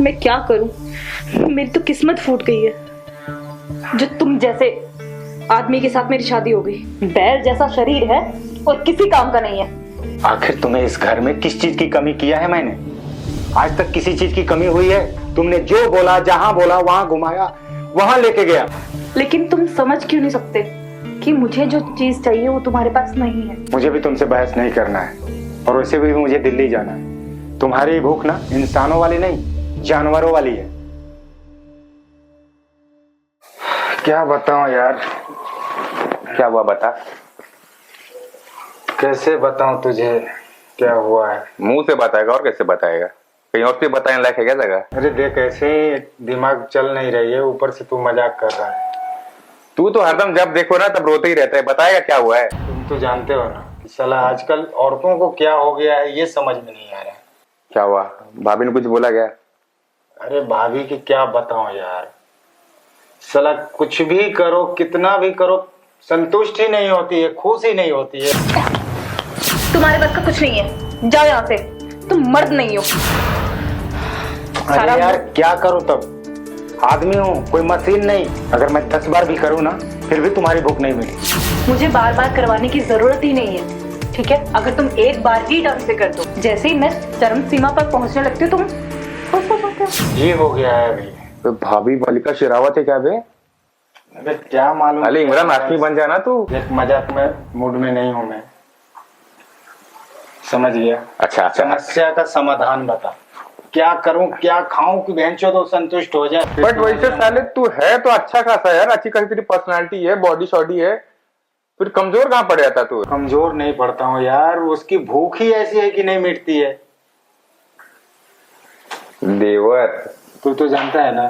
मैं क्या करूं, मेरी तो किस्मत फूट गई है। जो तुम जैसे आदमी के साथ मेरी शादी हो गई। बैल जैसा शरीर है और किसी काम का नहीं है। आखिर तुम्हें इस घर में किस चीज की कमी किया है मैंने? आज तक किसी चीज की कमी हुई है? तुमने जो बोला, जहां बोला वहां घुमाया, वहां लेके गया। लेकिन तुम समझ क्यों नहीं सकते कि मुझे जो चीज चाहिए वो तुम्हारे पास नहीं है। मुझे भी तुमसे बहस नहीं करना है, और वैसे भी मुझे दिल्ली जाना है। तुम्हारी भूख ना इंसानों वाली नहीं, जानवरों वाली है। क्या बताऊं यार? क्या हुआ बता। कैसे बताऊं तुझे क्या हुआ है? मुंह से बताएगा और कैसे बताएगा? कहीं और से बताने लायक है क्या जगह? अरे देख, ऐसे दिमाग चल नहीं रही है, ऊपर से तू मजाक कर रहा है। तू तो हरदम जब देखो ना तब रोते ही रहता है। बताएगा क्या हुआ है? तुम तो जानते हो ना कि साला आजकल औरतों को क्या हो गया है, ये समझ में नहीं आ रहा है। क्या हुआ? भाभी ने कुछ बोला क्या? अरे भाभी की क्या बताऊं यार, साला कुछ भी करो, कितना भी करो, संतुष्ट ही नहीं होती है, खुश ही नहीं होती है। तुम्हारे बस का कुछ नहीं है, जाओ यहाँ से। तुम मर्द नहीं हो। अरे यार क्या करूं तब? आदमी हूँ, कोई मशीन नहीं। अगर मैं 10 बार भी करूँ ना फिर भी तुम्हारी भूख नहीं मिली। मुझे बार बार करवाने की जरूरत ही नहीं है, ठीक है? अगर तुम एक बार ही ढंग से कर दो, जैसे ही मैं चरम सीमा पर पहुंचने लगती हूँ तुम ये हो गया है अभी। तो भाभी मलिका शेरावत है क्या बे? अबे क्या मालूम। अरे इमरान हाशमी बन जाना तू। एक मजाक में मूड में नहीं हूँ मैं, समझ गया? अच्छा समस्या का समाधान बता, क्या करूं, क्या खाऊं कि बहनचोद तो संतुष्ट हो जाए। बट वैसे साले तू है तो अच्छा खासा यार, अच्छी खासी तेरी पर्सनालिटी है, बॉडी शॉडी है, फिर कमजोर कहाँ पड़ जाता तू? कमजोर नहीं पड़ता हूँ यार, उसकी भूख ही ऐसी है कि नहीं मिटती है। देवर, तू तो जानता है ना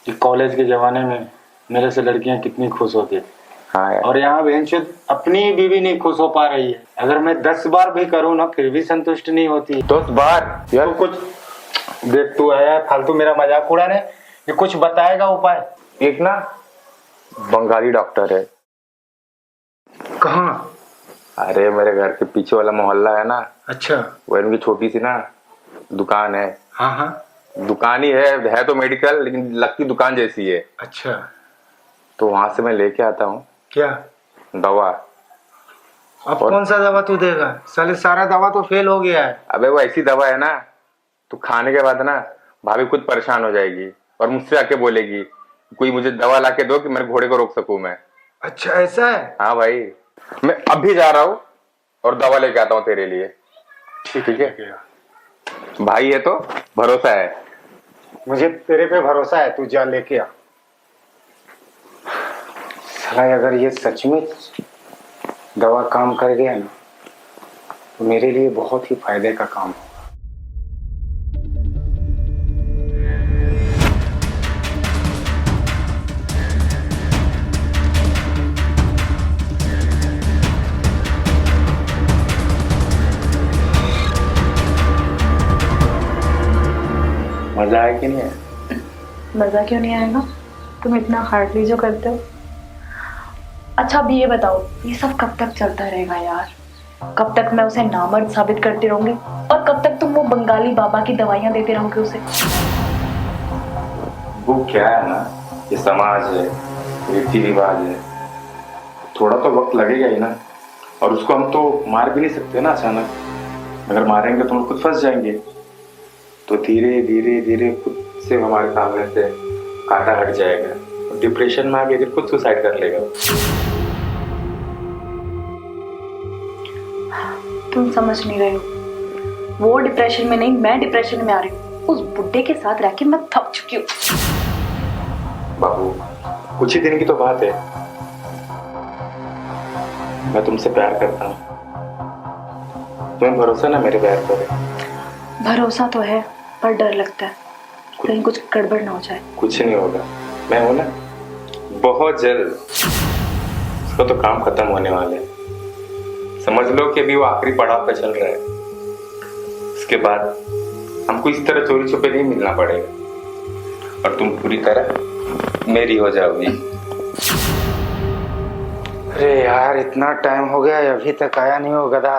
कि कॉलेज के जमाने में मेरे से लड़कियां कितनी खुश होती थी। हाँ यार। और यहाँ बहनचोद अपनी बीवी नहीं खुश हो पा रही है। अगर मैं 10 बार भी करूँ ना फिर भी संतुष्ट नहीं होती। 10 बार यार? तो कुछ देख, तू आया फालतू मेरा मजाक उड़ाने, ये कुछ बताएगा उपाय? एक ना बंगाली डॉक्टर है। कहाँ? अरे मेरे घर के पीछे वाला मोहल्ला है ना, अच्छा। वो इनकी छोटी सी ना दुकान है। हाँ हाँ। दुकान ही है तो मेडिकल, लेकिन लगती दुकान जैसी है। अच्छा। तो वहां से मैं लेके आता हूँ क्या दवा। अब कौन सा दवा तू देगा? साले सारा दवा तो फेल हो गया है। अबे वो ऐसी दवा है ना, तो खाने के बाद ना भाभी खुद परेशान हो जाएगी और मुझसे आके बोलेगी कोई मुझे दवा ला के दो कि मेरे घोड़े को रोक सकूं मैं। अच्छा ऐसा है? हाँ भाई, मैं अभी जा रहा हूँ और दवा लेके आता हूँ तेरे लिए। ठीक है? भाई है तो भरोसा है। मुझे तेरे पे भरोसा है, तू जा लेके आ। साला अगर ये सच में दवा काम कर गया ना तो मेरे लिए बहुत ही फायदे का काम होगा। मजा आया कि नहीं आया? मजा क्यों नहीं आएगा? तुम इतना हार्डली जो करते हो। अच्छा अब ये बताओ, ये सब कब तक चलता रहेगा यार? कब तक मैं उसे नामर्द साबित करती रहूंगी और कब तक तुम वो बंगाली बाबा की दवाइयां देते रहोगे उसे? वो क्या है ना, ये समाज है, रीति रिवाज है, थोड़ा तो वक्त लगेगा ही ना। और उसको हम तो मार भी नहीं सकते ना अचानक। अगर मारेंगे तो हम खुद फंस जाएंगे। तो धीरे धीरे धीरे खुद से हमारे सामने से कांटा हट जाएगा, डिप्रेशन में आके खुद सुसाइड कर लेगा। तुम समझ नहीं रहे हो, वो डिप्रेशन में नहीं, मैं डिप्रेशन में आ रही हूँ। उस बुड्ढे के साथ रह के मैं थक चुकी हूँ। बाबू, कुछ ही दिन की तो बात है। मैं तुमसे प्यार करता हूँ, तुम्हें भरोसा ना मेरे प्यार पर? भरोसा तो है पर डर लगता है कहीं कुछ गड़बड़ ना हो जाए। कुछ नहीं होगा, मैं हूं ना। बहुत जल्द उसका तो काम खत्म होने वाला है। समझ लो कि अभी वो आखिरी पड़ाव पे चल रहा है। उसके बाद हमको इस तरह चोरी छुपे नहीं मिलना पड़ेगा और तुम पूरी तरह मेरी हो जाओगी। अरे यार इतना टाइम हो गया अभी तक आया नहीं हो गधा।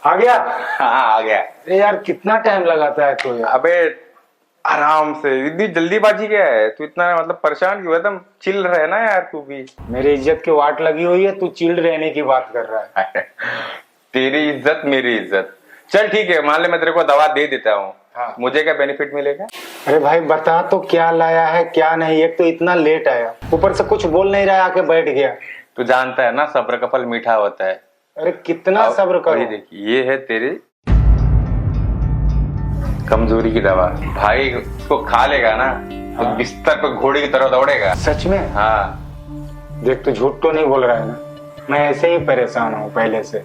आ गया? हाँ आ गया। अरे यार कितना टाइम लगाता है तू यार? अबे आराम से, इतनी जल्दीबाजी क्या है? तू इतना मतलब परेशान क्यों है? एकदम चिल रहे ना यार तू भी। मेरी इज्जत की वाट लगी हुई है, तू चिल्ड रहने की बात कर रहा है। तेरी इज्जत मेरी इज्जत। चल ठीक है, मान ले मैं तेरे को दवा दे देता हूँ। हाँ। मुझे क्या बेनिफिट मिलेगा? अरे भाई बता तो क्या लाया है क्या नहीं। एक तो इतना लेट आया, ऊपर से कुछ बोल नहीं रहा, आके बैठ गया। तू जानता है ना सब्र का फल मीठा होता है। अरे कितना सब्र करो। देखिए ये है तेरी कमजोरी की दवा। भाई उसको खा लेगा ना तो हाँ। बिस्तर पे घोड़े की तरह दौड़ेगा। सच में? हाँ। देख तू झूठ तो नहीं बोल रहा है ना? मैं ऐसे ही परेशान हूँ पहले से,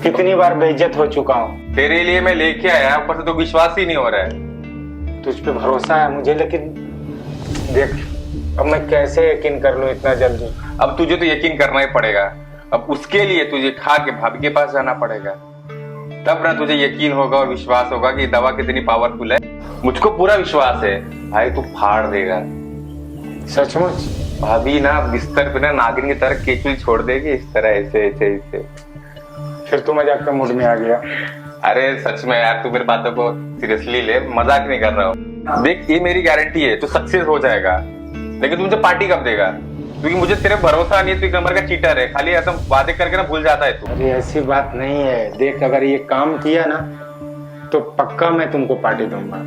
कितनी बार बेइज्जत हो चुका हूँ। तेरे लिए मैं लेके आया, ऊपर से तो विश्वास ही नहीं हो रहा है। तुझ पे भरोसा है मुझे, लेकिन देख अब मैं कैसे यकीन कर लूं इतना जल्दी। अब तुझे तो यकीन करना ही पड़ेगा। अब उसके लिए तुझे खा के भाभी के पास जाना पड़ेगा, तब ना तुझे यकीन होगा और विश्वास होगा कि दवा कितनी पावरफुल है। मुझको पूरा विश्वास है भाई, तू फाड़ देगा। सचमुच? भाभी ना बिस्तर पे ना नागिन की तरह केचुल छोड़ देगी, इस तरह ऐसे ऐसे ऐसे। फिर तू मजाक के मूड में आ गया? अरे सच में यार, तू मेरी बातों को सीरियसली ले, मजाक नहीं कर रहा हूँ। देख ये मेरी गारंटी है, तू सक्सेस हो जाएगा। लेकिन तू मुझे पार्टी कब देगा? क्योंकि मुझे तेरे भरोसा नहीं है, तू एक नंबर का चीटर है, खाली ऐसा वादे करके ना भूल जाता है तू। अरे ऐसी बात नहीं है। देख अगर ये काम किया ना तो पक्का मैं तुमको पार्टी दूंगा,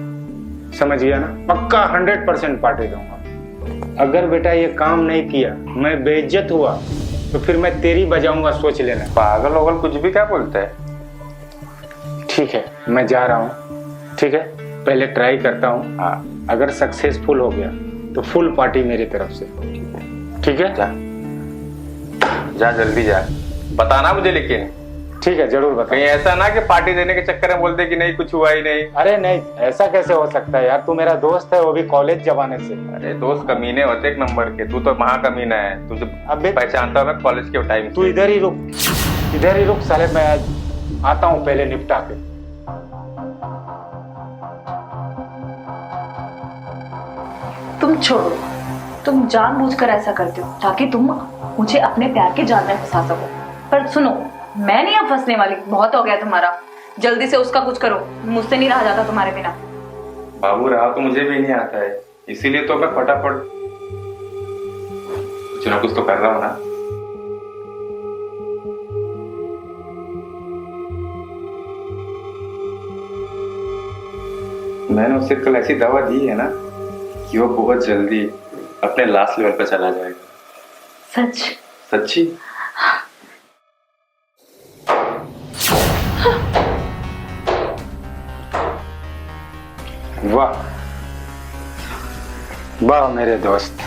समझ गया ना? पक्का 100% पार्टी दूंगा। अगर बेटा ये काम नहीं किया, मैं बेइज्जत हुआ, तो फिर मैं तेरी बजाऊंगा, सोच लेना। पागल वगल कुछ भी क्या बोलता है? ठीक है मैं जा रहा हूँ, ठीक है? पहले ट्राई करता हूँ। हाँ अगर सक्सेसफुल हो गया तो फुल पार्टी मेरी तरफ से, ठीक है? जा जा जल्दी जा, बताना मुझे। लेकिन ठीक है जरूर बता। कहीं ऐसा ना कि पार्टी देने के चक्कर में बोलते कि नहीं कुछ हुआ ही नहीं। अरे नहीं, ऐसा कैसे हो सकता है यार? तू मेरा दोस्त है, वो भी कॉलेज जमाने से। अरे दोस्त कमीने होते एक नंबर के, तू तो महाकमीना है। तुझे अबे पहचानता हूं मैं कॉलेज के टाइम तू से। इधर ही रुक साले, मैं आता हूँ पहले निपटा के। तुम छोड़ो, तुम जानबूझकर ऐसा करते हो ताकि तुम मुझे अपने प्यार के जाल में फंसा सको। पर सुनो, मैं नहीं अब फंसने वाली, बहुत हो गया तुम्हारा। जल्दी से उसका कुछ करो, मुझसे नहीं रहा जाता तुम्हारे बिना। बाबू रहा तो मुझे भी नहीं आता है, इसीलिए तो मैं फटाफट कुछ ना कुछ तो कर रहा हूँ ना। मैंने उसे कल ऐसी दवा दी है ना कि वो बहुत जल्दी अपने लास्ट लेवल पे चला जाएगा। सच? सच्ची? वाह वाह मेरे दोस्त,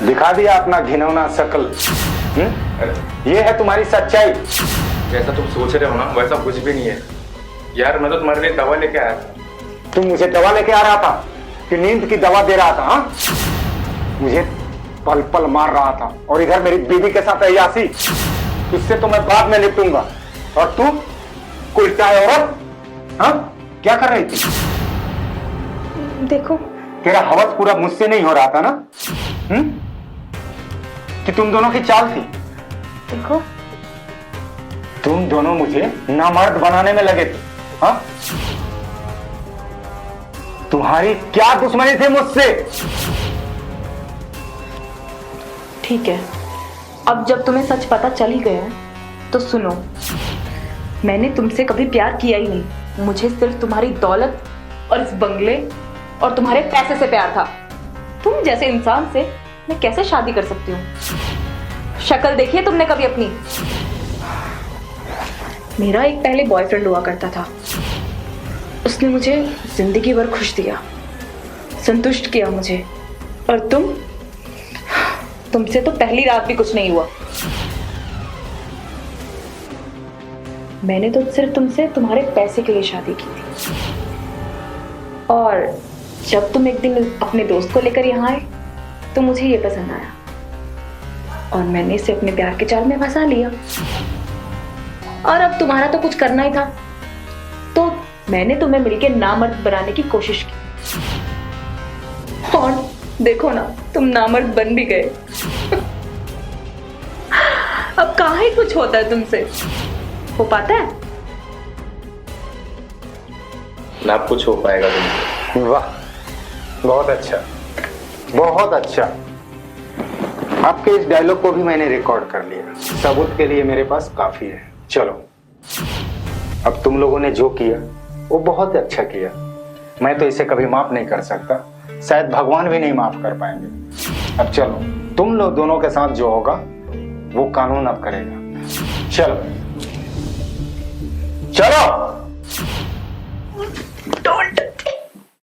दिखा दिया अपना घिनौना शक्ल। ये है तुम्हारी सच्चाई? जैसा तुम सोच रहे हो ना वैसा कुछ भी नहीं है यार। मैं तो तुम्हारे लिए दवा लेके आया था। तुम मुझे दवा लेके आ रहा था कि नींद की दवा दे रहा था? हाँ, मुझे पल पल मार रहा था, और इधर मेरी बीवी के साथ अय्यासी। इससे तो मैं बाद में निपटूंगा। और तू उल्टा है औरत। हाँ, क्या कर रही थी? देखो, तेरा हवस पूरा मुझसे नहीं हो रहा था ना? कि तुम दोनों की चाल थी? देखो, तुम दोनों मुझे नामर्द बनाने में लगे थे। हाँ, तुम्हारी क्या दुश्मनी थी मुझसे? ठीक है, अब जब तुम्हें सच पता चल ही गया है तो सुनो, मैंने तुमसे कभी प्यार किया ही नहीं। मुझे सिर्फ तुम्हारी दौलत और इस बंगले और तुम्हारे पैसे से प्यार था। तुम जैसे इंसान से मैं कैसे शादी कर सकती हूँ? शक्ल देखी है तुमने कभी अपनी? मेरा एक पहले बॉयफ्रेंड हुआ करता था, उसने मुझे जिंदगी भर खुश दिया, संतुष्ट किया मुझे। और तुमसे तो पहली रात भी कुछ नहीं हुआ। मैंने तो सिर्फ तुमसे तुम्हारे पैसे के लिए शादी की थी। और जब तुम एक दिन अपने दोस्त को लेकर यहाँ आए तो मुझे ये पसंद आया और मैंने इसे अपने प्यार के जाल में फंसा लिया। और अब तुम्हारा तो कुछ करना ही था, तो मैंने तुम्हें मिलकर नामर्द बनाने की कोशिश की। और देखो ना, तुम नामर्द बन भी गए। अब काहे कुछ होता है तुमसे? हो पाता है? ना कुछ हो पाएगा तुमसे। वाह, बहुत अच्छा, बहुत अच्छा। आपके इस डायलॉग को भी मैंने रिकॉर्ड कर लिया, सबूत के लिए मेरे पास काफी है। चलो, अब तुम लोगों ने जो किया वो बहुत अच्छा किया। मैं तो इसे कभी माफ नहीं कर सकता, शायद भगवान भी नहीं माफ कर पाएंगे। अब चलो, तुम लोग दोनों के साथ जो होगा वो कानून अब करेगा। चलो चलो। Don't